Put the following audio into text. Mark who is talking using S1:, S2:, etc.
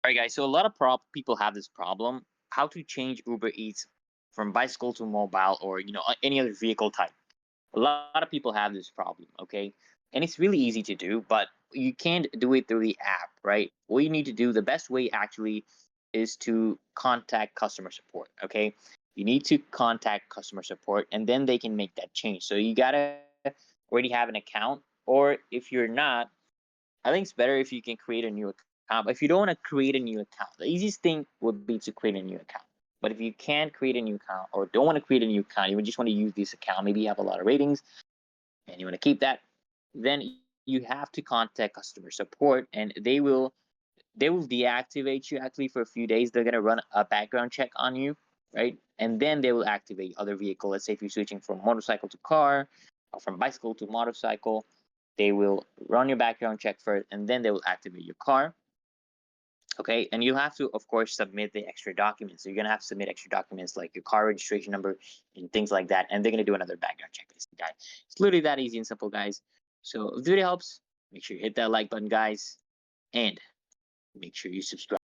S1: All right, guys. So a lot of people have this problem: how to change Uber Eats from bicycle to mobile, or any other vehicle type. A lot of people have this problem, okay? And it's really easy to do, but you can't do it through the app, right? What you need to do, the best way actually, is to contact customer support, okay? You need to contact customer support, and then they can make that change. So you gotta already have an account, or if you're not, I think it's better if you can create a new account. But if you don't want to create a new account, the easiest thing would be to create a new account. But if you can't create a new account or don't want to create a new account, you just want to use this account, maybe you have a lot of ratings and you want to keep that, then you have to contact customer support, and they will deactivate you actually for a few days. They're gonna run a background check on you, right? And then they will activate other vehicle. Let's say if you're switching from motorcycle to car or from bicycle to motorcycle, they will run your background check first, and then they will activate your car. Okay, and you have to, of course, submit the extra documents. So you're gonna have to submit extra documents like your car registration number and things like that, and they're gonna do another background check, basically, guys. It's literally that easy and simple, guys. So if the video helps, make sure you hit that like button, guys, and make sure you subscribe.